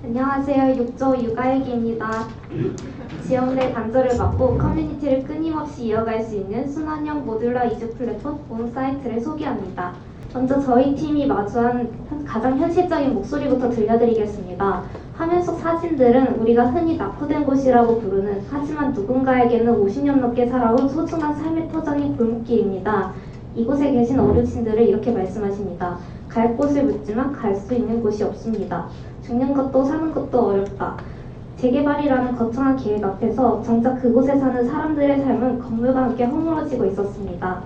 안녕하세요. 6조 육아일기입니다. 지역 내 단절을 막고 커뮤니티를 끊임없이 이어갈 수 있는 순환형 모듈러 이주 플랫폼 온사이트를 소개합니다. 먼저 저희 팀이 마주한 가장 현실적인 목소리부터 들려드리겠습니다. 화면 속 사진들은 우리가 흔히 낙후된 곳이라고 부르는, 하지만 누군가에게는 50년 넘게 살아온 소중한 삶의 터전인 골목길입니다. 이곳에 계신 어르신들을 이렇게 말씀하십니다. 갈 곳을 묻지만 갈 수 있는 곳이 없습니다. 죽는 것도 사는 것도 어렵다. 재개발이라는 거창한 계획 앞에서 정작 그곳에 사는 사람들의 삶은 건물과 함께 허물어지고 있었습니다.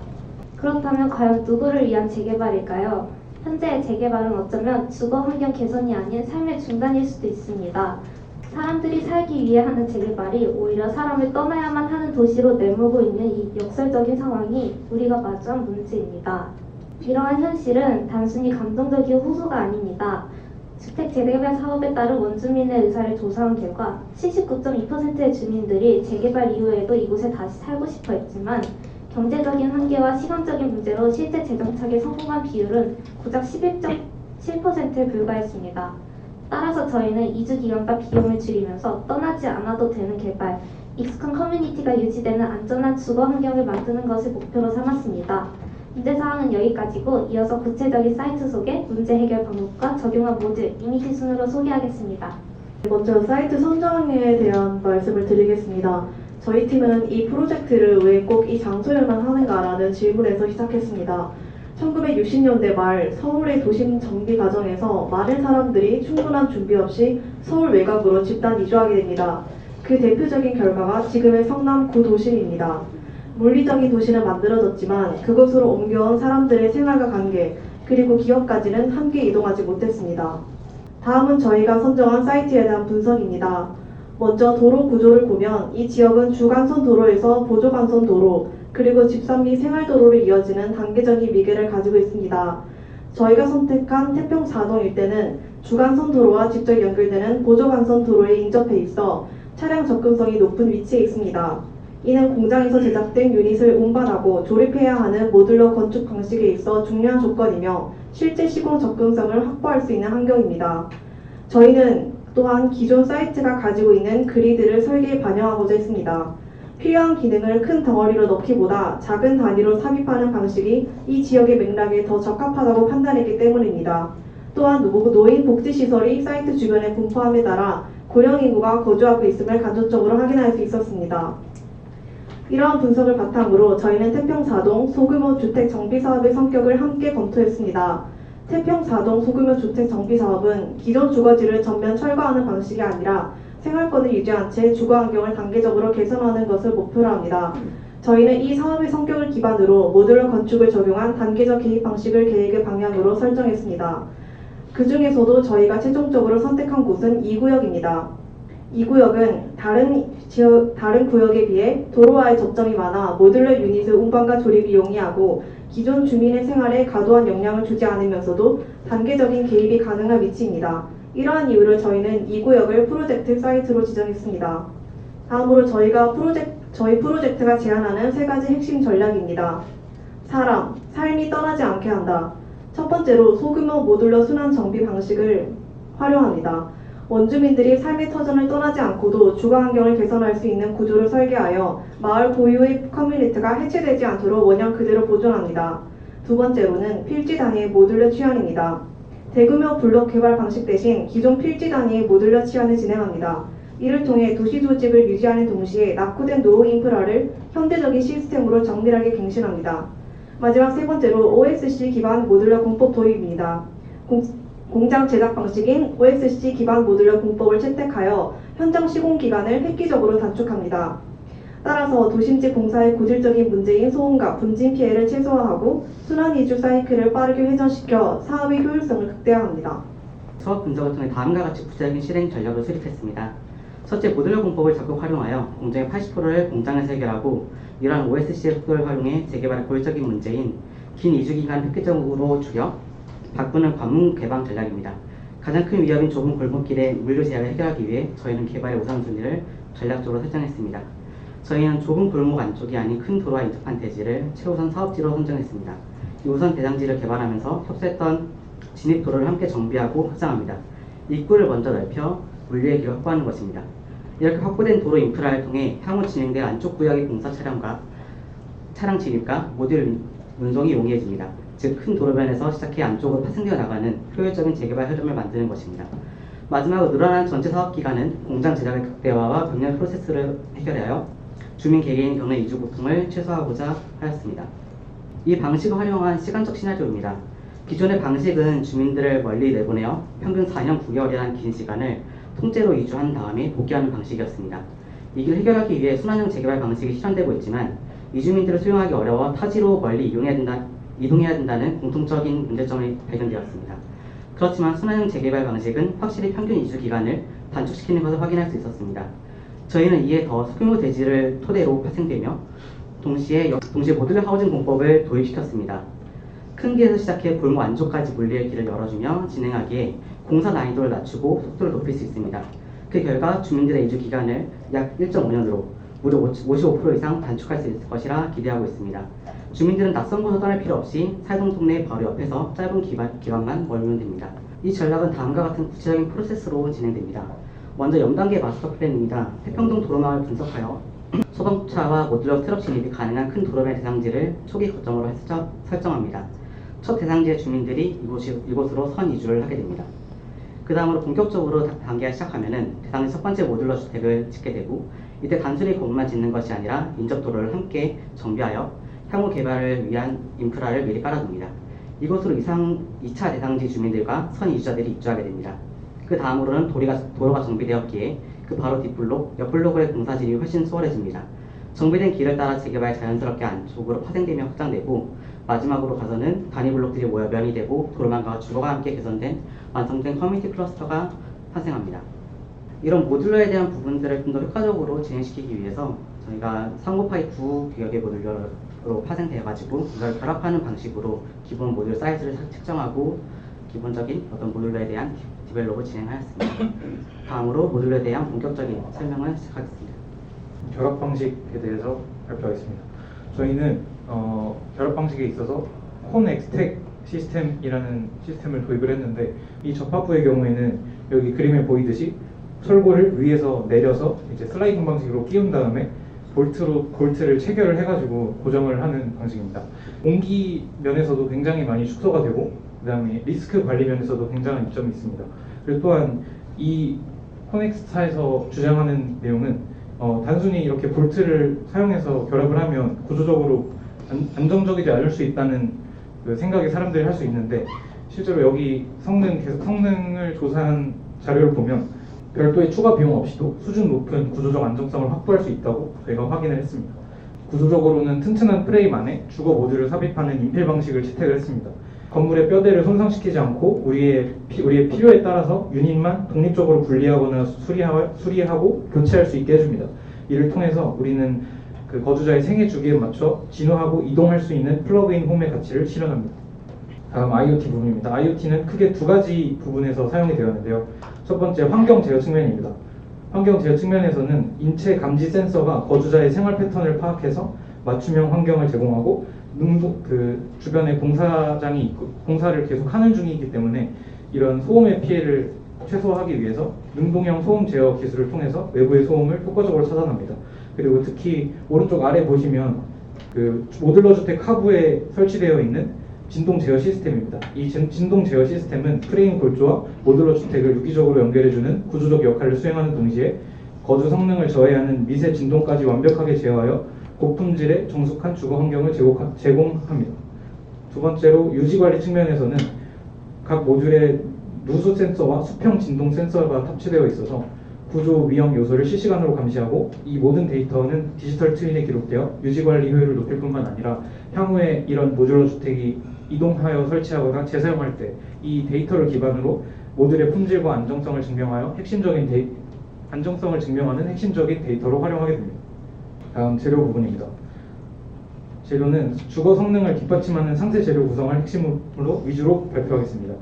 그렇다면 과연 누구를 위한 재개발일까요? 현재의 재개발은 어쩌면 주거 환경 개선이 아닌 삶의 중단일 수도 있습니다. 사람들이 살기 위해 하는 재개발이 오히려 사람을 떠나야만 하는 도시로 내몰고 있는 이 역설적인 상황이 우리가 마주한 문제입니다. 이러한 현실은 단순히 감정적인 호소가 아닙니다. 주택 재개발 사업에 따른 원주민의 의사를 조사한 결과 79.2%의 주민들이 재개발 이후에도 이곳에 다시 살고 싶어 했지만 경제적인 한계와 시간적인 문제로 실제 재정착에 성공한 비율은 고작 11.7%에 불과했습니다. 따라서 저희는 이주 기간과 비용을 줄이면서 떠나지 않아도 되는 개발, 익숙한 커뮤니티가 유지되는 안전한 주거 환경을 만드는 것을 목표로 삼았습니다. 문제사항은 여기까지고 이어서 구체적인 사이트 소개, 문제 해결 방법과 적용한 모듈, 이미지 순으로 소개하겠습니다. 먼저 사이트 선정에 대한 말씀을 드리겠습니다. 저희 팀은 이 프로젝트를 왜 꼭 이 장소에만 하는가라는 질문에서 시작했습니다. 1960년대 말 서울의 도심 정비 과정에서 많은 사람들이 충분한 준비 없이 서울 외곽으로 집단 이주하게 됩니다. 그 대표적인 결과가 지금의 성남 구도심입니다. 물리적인 도시는 만들어졌지만 그곳으로 옮겨온 사람들의 생활과 관계, 그리고 기업까지는 함께 이동하지 못했습니다. 다음은 저희가 선정한 사이트에 대한 분석입니다. 먼저 도로 구조를 보면 이 지역은 주간선 도로에서 보조간선 도로, 그리고 집산 및 생활도로로 이어지는 단계적인 위계를 가지고 있습니다. 저희가 선택한 태평4동 일대는 주간선 도로와 직접 연결되는 보조간선 도로에 인접해 있어 차량 접근성이 높은 위치에 있습니다. 이는 공장에서 제작된 유닛을 운반하고 조립해야 하는 모듈러 건축 방식에 있어 중요한 조건이며 실제 시공 접근성을 확보할 수 있는 환경입니다. 저희는 또한 기존 사이트가 가지고 있는 그리드를 설계에 반영하고자 했습니다. 필요한 기능을 큰 덩어리로 넣기보다 작은 단위로 삽입하는 방식이 이 지역의 맥락에 더 적합하다고 판단했기 때문입니다. 또한 노인 복지시설이 사이트 주변에 분포함에 따라 고령 인구가 거주하고 있음을 간접적으로 확인할 수 있었습니다. 이러한 분석을 바탕으로 저희는 태평4동 소규모 주택 정비 사업의 성격을 함께 검토했습니다. 태평4동 소규모 주택 정비 사업은 기존 주거지를 전면 철거하는 방식이 아니라 생활권을 유지한 채 주거 환경을 단계적으로 개선하는 것을 목표로 합니다. 저희는 이 사업의 성격을 기반으로 모듈러 건축을 적용한 단계적 개입 방식을 계획의 방향으로 설정했습니다. 그 중에서도 저희가 최종적으로 선택한 곳은 2구역입니다. 이 구역은 다른 구역에 비해 도로와의 접점이 많아 모듈러 유닛의 운반과 조립이 용이하고 기존 주민의 생활에 과도한 영향을 주지 않으면서도 단계적인 개입이 가능한 위치입니다. 이러한 이유로 저희는 이 구역을 프로젝트 사이트로 지정했습니다. 다음으로 저희 프로젝트가 제안하는 3가지 핵심 전략입니다. 사람, 삶이 떠나지 않게 한다. 첫 번째로 소규모 모듈러 순환 정비 방식을 활용합니다. 원주민들이 삶의 터전을 떠나지 않고도 주거 환경을 개선할 수 있는 구조를 설계하여 마을 고유의 커뮤니티가 해체되지 않도록 원형 그대로 보존합니다. 두 번째로는 필지 단위의 모듈러 취환입니다. 대규모 블록 개발 방식 대신 기존 필지 단위의 모듈러 취환을 진행합니다. 이를 통해 도시 조직을 유지하는 동시에 낙후된 노후 인프라를 현대적인 시스템으로 정밀하게 갱신합니다. 마지막 세 번째로 OSC 기반 모듈러 공법 도입입니다. 공장 제작 방식인 OSC 기반 모듈러 공법을 채택하여 현장 시공 기간을 획기적으로 단축합니다. 따라서 도심지 공사의 고질적인 문제인 소음과 분진 피해를 최소화하고 순환 이주 사이클을 빠르게 회전시켜 사업의 효율성을 극대화합니다. 수업 분석을 통해 다음과 같이 구체적인 실행 전략을 수립했습니다. 첫째, 모듈러 공법을 적극 활용하여 공정의 80%를 공장에서 해결하고 이러한 OSC의 속도를 활용해 재개발의 고질적인 문제인 긴 이주 기간 획기적으로 줄여 바꾸는 관문 개방 전략입니다. 가장 큰 위협인 좁은 골목길의 물류 제약을 해결하기 위해 저희는 개발의 우선순위를 전략적으로 설정했습니다. 저희는 좁은 골목 안쪽이 아닌 큰 도로와 인접한 대지를 최우선 사업지로 선정했습니다. 이 우선 대장지를 개발하면서 협소했던 진입도로를 함께 정비하고 확장합니다. 입구를 먼저 넓혀 물리의 길을 확보하는 것입니다. 이렇게 확보된 도로 인프라를 통해 향후 진행될 안쪽 구역의 공사 차량 진입과 모듈 운송이 용이해집니다. 즉, 큰 도로변에서 시작해 안쪽으로 파생되어 나가는 효율적인 재개발 흐름을 만드는 것입니다. 마지막으로 늘어나는 전체 사업 기간은 공장 제작의 극대화와 병렬 프로세스를 해결하여 주민 개개인이 겪는 이주 고통을 최소화하고자 하였습니다. 이 방식을 활용한 시간적 시나리오입니다. 기존의 방식은 주민들을 멀리 내보내어 평균 4년 9개월이라는 긴 시간을 통째로 이주한 다음에 복귀하는 방식이었습니다. 이를 해결하기 위해 순환형 재개발 방식이 실현되고 있지만 이주민들을 수용하기 어려워 타지로 멀리 이동해야 된다는 공통적인 문제점이 발견되었습니다. 그렇지만 순환형 재개발 방식은 확실히 평균 이주 기간을 단축시키는 것을 확인할 수 있었습니다. 저희는 이에 더 소규모 대지를 토대로 파생되며 동시에 모듈 하우징 공법을 도입시켰습니다. 큰 길에서 시작해 골목 안쪽까지 물리의 길을 열어주며 진행하기에 공사 난이도를 낮추고 속도를 높일 수 있습니다. 그 결과 주민들의 이주 기간을 약 1.5년으로 무려 55% 이상 단축할 수 있을 것이라 기대하고 있습니다. 주민들은 낯선 곳을 떠날 필요 없이 살동 동네 바로 옆에서 짧은 기간만 머물면 됩니다. 이 전략은 다음과 같은 구체적인 프로세스로 진행됩니다. 먼저 연단계 마스터 플랜입니다. 태평동 도로망을 분석하여 소방차와 모듈러 트럭 진입이 가능한 큰 도로변 대상지를 초기 거점으로 설정합니다. 첫 대상지의 주민들이 이곳으로 선 이주를 하게 됩니다. 그 다음으로 본격적으로 단계가 시작하면은 대상지 첫 번째 모듈러 주택을 짓게 되고, 이때 단순히 건물만 짓는 것이 아니라 인접도로를 함께 정비하여 향후 개발을 위한 인프라를 미리 깔아둡니다. 이곳으로 2차 대상지 주민들과 선 이주자들이 입주하게 됩니다. 그 다음으로는 도로가 정비되었기에 그 바로 뒷블록, 옆블록의 공사 진입이 훨씬 수월해집니다. 정비된 길을 따라 재개발이 자연스럽게 안쪽으로 파생되며 확장되고, 마지막으로 가서는 단위 블록들이 모여 면이 되고 도로망과 주거가 함께 개선된 완성된 커뮤니티 클러스터가 탄생합니다. 이런 모듈러에 대한 부분들을 좀 더 효과적으로 진행시키기 위해서 저희가 3곱하기9 규격의 모듈러로 파생되어가지고 이걸 결합하는 방식으로 기본 모듈 사이즈를 측정하고 기본적인 어떤 모듈러에 대한 디벨롭을 진행하였습니다. 다음으로 모듈러에 대한 본격적인 설명을 시작하겠습니다. 결합 방식에 대해서 발표하겠습니다. 저희는 결합 방식에 있어서 콘엑스텍 시스템이라는 시스템을 도입을 했는데, 이 접합부의 경우에는 여기 그림에 보이듯이 철골을 위에서 내려서 이제 슬라이딩 방식으로 끼운 다음에 볼트를 체결을 해가지고 고정을 하는 방식입니다. 공기 면에서도 굉장히 많이 축소가 되고, 그 다음에 리스크 관리 면에서도 굉장한 이점이 있습니다. 그리고 또한 이 코넥스타에서 주장하는 내용은 단순히 이렇게 볼트를 사용해서 결합을 하면 구조적으로 안정적이지 않을 수 있다는 그 생각이 사람들이 할 수 있는데, 실제로 여기 성능을 조사한 자료를 보면 별도의 추가 비용 없이도 수준 높은 구조적 안정성을 확보할 수 있다고 저희가 확인을 했습니다. 구조적으로는 튼튼한 프레임 안에 주거 모듈을 삽입하는 인필 방식을 채택을 했습니다. 건물의 뼈대를 손상시키지 않고 우리의 필요에 따라서 유닛만 독립적으로 분리하거나 수리하고 교체할 수 있게 해줍니다. 이를 통해서 우리는 그 거주자의 생애 주기에 맞춰 진화하고 이동할 수 있는 플러그인 홈의 가치를 실현합니다. 다음 IoT 부분입니다. IoT는 크게 두 가지 부분에서 사용이 되었는데요. 첫 번째, 환경 제어 측면입니다. 환경 제어 측면에서는 인체 감지 센서가 거주자의 생활 패턴을 파악해서 맞춤형 환경을 제공하고, 주변에 공사장이 있고 공사를 계속 하는 중이기 때문에 이런 소음의 피해를 최소화하기 위해서 능동형 소음 제어 기술을 통해서 외부의 소음을 효과적으로 차단합니다. 그리고 특히 오른쪽 아래 보시면 그 모듈러 주택 하부에 설치되어 있는 진동 제어 시스템입니다. 이 진동 제어 시스템은 프레임 골조와 모듈러 주택을 유기적으로 연결해주는 구조적 역할을 수행하는 동시에 거주 성능을 저해하는 미세 진동까지 완벽하게 제어하여 고품질의 정숙한 주거 환경을 제공합니다. 두 번째로 유지관리 측면에서는 각 모듈에 누수 센서와 수평 진동 센서가 탑재되어 있어서 구조 위험 요소를 실시간으로 감시하고, 이 모든 데이터는 디지털 트윈에 기록되어 유지관리 효율을 높일 뿐만 아니라 향후에 이런 모듈러 주택이 이동하여 설치하거나 재사용할 때 이 데이터를 기반으로 모듈의 품질과 안정성을 증명하는 핵심적인 데이터로 활용하게 됩니다. 다음 재료 부분입니다. 재료는 주거 성능을 뒷받침하는 상세 재료 구성을 핵심으로 위주로 발표하겠습니다.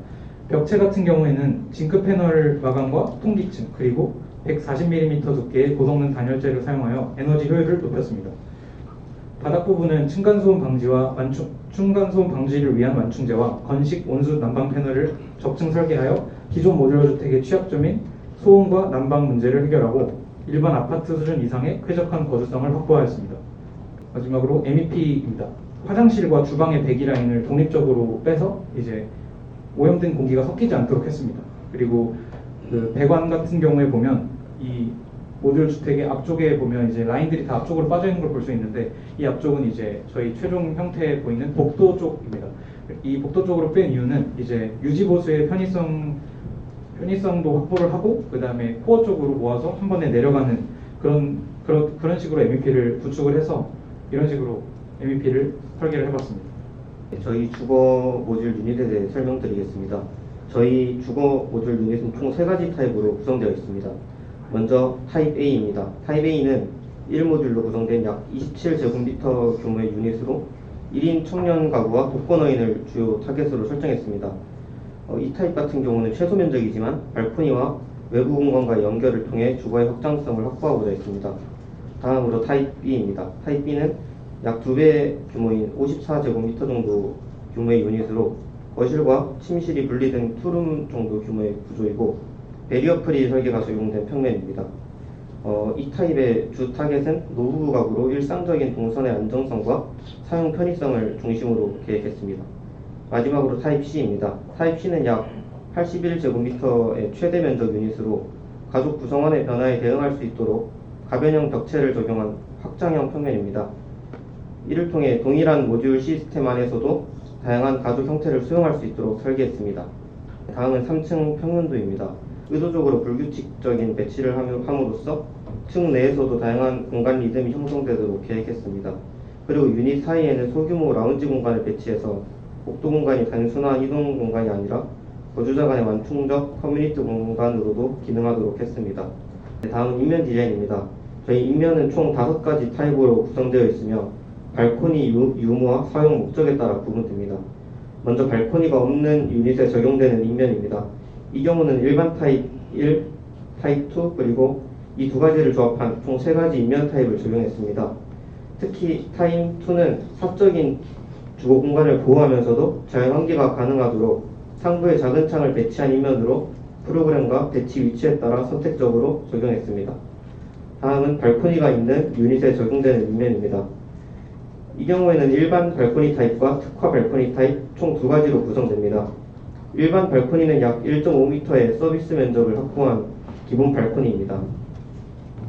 벽체 같은 경우에는 징크 패널 마감과 통기층, 그리고 140mm 두께의 고성능 단열재를 사용하여 에너지 효율을 높였습니다. 바닥 부분은 층간소음 방지를 위한 완충제와 건식 온수 난방 패널을 적층 설계하여 기존 모듈러 주택의 취약점인 소음과 난방 문제를 해결하고 일반 아파트 수준 이상의 쾌적한 거주성을 확보하였습니다. 마지막으로 MEP입니다. 화장실과 주방의 배기 라인을 독립적으로 빼서 이제 오염된 공기가 섞이지 않도록 했습니다. 그리고 그 배관 같은 경우에 보면 이 모듈 주택의 앞쪽에 보면 이제 라인들이 다 앞쪽으로 빠져 있는 걸 볼 수 있는데 이 앞쪽은 이제 저희 최종 형태에 보이는 복도 쪽입니다. 이 복도 쪽으로 뺀 이유는 이제 유지 보수의 편의성도 확보를 하고 그 다음에 코어 쪽으로 모아서 한 번에 내려가는 그런 식으로 MEP를 구축을 해서 이런 식으로 MEP를 설계를 해봤습니다. 저희 주거 모듈 유닛에 대해 설명드리겠습니다. 저희 주거 모듈 유닛은 총 3가지 타입으로 구성되어 있습니다. 먼저 타입 A입니다. 타입 A는 1모듈로 구성된 약 27제곱미터 규모의 유닛으로 1인 청년 가구와 독거노인을 주요 타겟으로 설정했습니다. 이 타입 같은 경우는 최소 면적이지만 발코니와 외부 공간과의 연결을 통해 주거의 확장성을 확보하고자 했습니다. 다음으로 타입 B입니다. 타입 B는 약 2배 규모인 54제곱미터 정도 규모의 유닛으로 거실과 침실이 분리된 투룸 정도 규모의 구조이고 베리어 프리 설계가 적용된 평면입니다. 이 타입의 주 타겟은 노후부 가구로 일상적인 동선의 안정성과 사용 편의성을 중심으로 계획했습니다. 마지막으로 타입 C입니다. 타입 C는 약 81제곱미터의 최대 면적 유닛으로 가족 구성원의 변화에 대응할 수 있도록 가변형 벽체를 적용한 확장형 평면입니다. 이를 통해 동일한 모듈 시스템 안에서도 다양한 가족 형태를 수용할 수 있도록 설계했습니다. 다음은 3층 평면도입니다. 의도적으로 불규칙적인 배치를 함으로써 층 내에서도 다양한 공간 리듬이 형성되도록 계획했습니다. 그리고 유닛 사이에는 소규모 라운지 공간을 배치해서 복도 공간이 단순한 이동 공간이 아니라 거주자 간의 완충적 커뮤니티 공간으로도 기능하도록 했습니다. 다음은 인면 디자인입니다. 저희 인면은 총 5가지 타입으로 구성되어 있으며 발코니 유무와 사용 목적에 따라 구분됩니다. 먼저 발코니가 없는 유닛에 적용되는 인면입니다. 이 경우는 일반 타입 1, 타입 2 그리고 이 2가지를 조합한 총 3가지 인면 타입을 적용했습니다. 특히 타입 2는 사적인 주거 공간을 보호하면서도 자연 환기가 가능하도록 상부에 작은 창을 배치한 인면으로 프로그램과 배치 위치에 따라 선택적으로 적용했습니다. 다음은 발코니가 있는 유닛에 적용되는 인면입니다. 이 경우에는 일반 발코니 타입과 특화 발코니 타입 총 2가지로 구성됩니다. 일반 발코니는 약 1.5m의 서비스 면적을 확보한 기본 발코니입니다.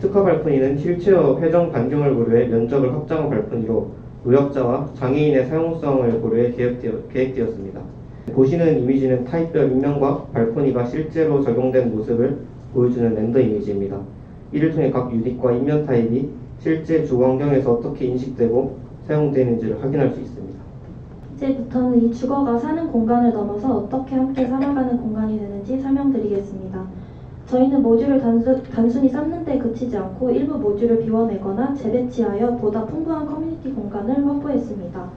특화 발코니는 휠체어 회전 반경을 고려해 면적을 확장한 발코니로 노약자와 장애인의 사용성을 고려해 계획되었습니다. 보시는 이미지는 타입별 인면과 발코니가 실제로 적용된 모습을 보여주는 렌더 이미지입니다. 이를 통해 각 유닛과 인면 타입이 실제 주거 환경에서 어떻게 인식되고 사용되는지를 확인할 수 있습니다. 이제부터는 이 주거가 사는 공간을 넘어서 어떻게 함께 살아가는 공간이 되는지 설명드리겠습니다. 저희는 모듈을 단순히 쌓는 데 그치지 않고 일부 모듈을 비워내거나 재배치하여 보다 풍부한 커뮤니티 공간을 확보했습니다.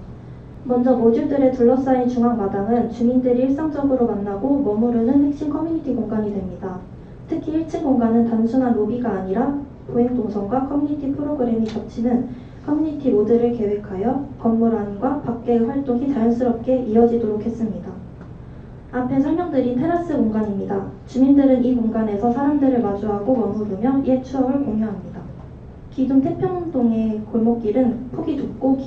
먼저 모듈들에 둘러싸인 중앙 마당은 주민들이 일상적으로 만나고 머무르는 핵심 커뮤니티 공간이 됩니다. 특히 1층 공간은 단순한 로비가 아니라 보행 동선과 커뮤니티 프로그램이 겹치는 커뮤니티 모드를 계획하여 건물 안과 밖의 활동이 자연스럽게 이어지도록 했습니다. 앞에 설명드린 테라스 공간입니다. 주민들은 이 공간에서 사람들을 마주하고 머무르며 옛 추억을 공유합니다. 기존 태평동의 골목길은 폭이 좁고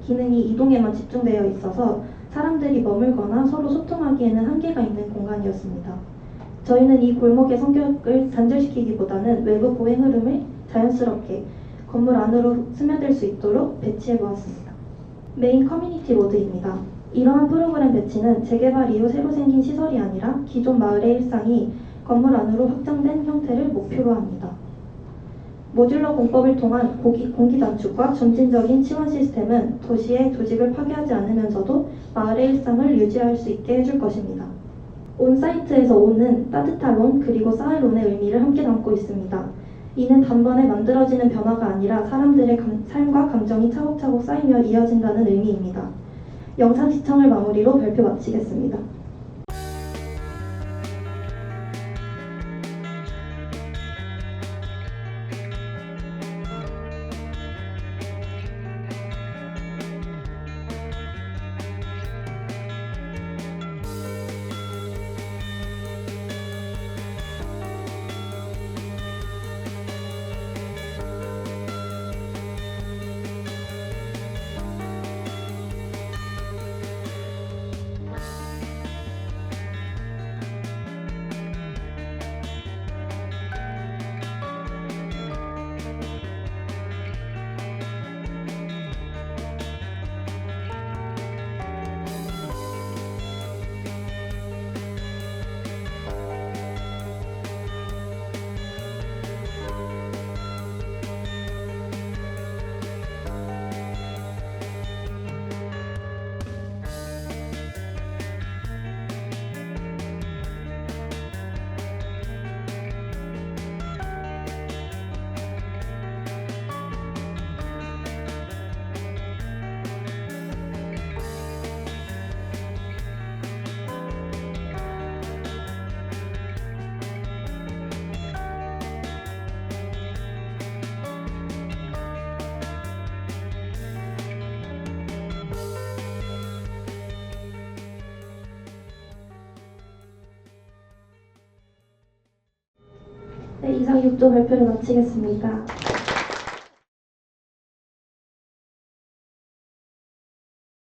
기능이 이동에만 집중되어 있어서 사람들이 머물거나 서로 소통하기에는 한계가 있는 공간이었습니다. 저희는 이 골목의 성격을 단절시키기보다는 외부 보행 흐름을 자연스럽게 건물 안으로 스며들 수 있도록 배치해 보았습니다. 메인 커뮤니티 모드입니다. 이러한 프로그램 배치는 재개발 이후 새로 생긴 시설이 아니라 기존 마을의 일상이 건물 안으로 확장된 형태를 목표로 합니다. 모듈러 공법을 통한 공기 단축과 점진적인 치원 시스템은 도시의 조직을 파괴하지 않으면서도 마을의 일상을 유지할 수 있게 해줄 것입니다. 온사이트에서 온은 따뜻한 온 그리고 쌓을 온의 의미를 함께 담고 있습니다. 이는 단번에 만들어지는 변화가 아니라 사람들의 삶과 감정이 차곡차곡 쌓이며 이어진다는 의미입니다. 영상 시청을 마무리로 발표 마치겠습니다. 네, 이상 6조 발표를 마치겠습니다.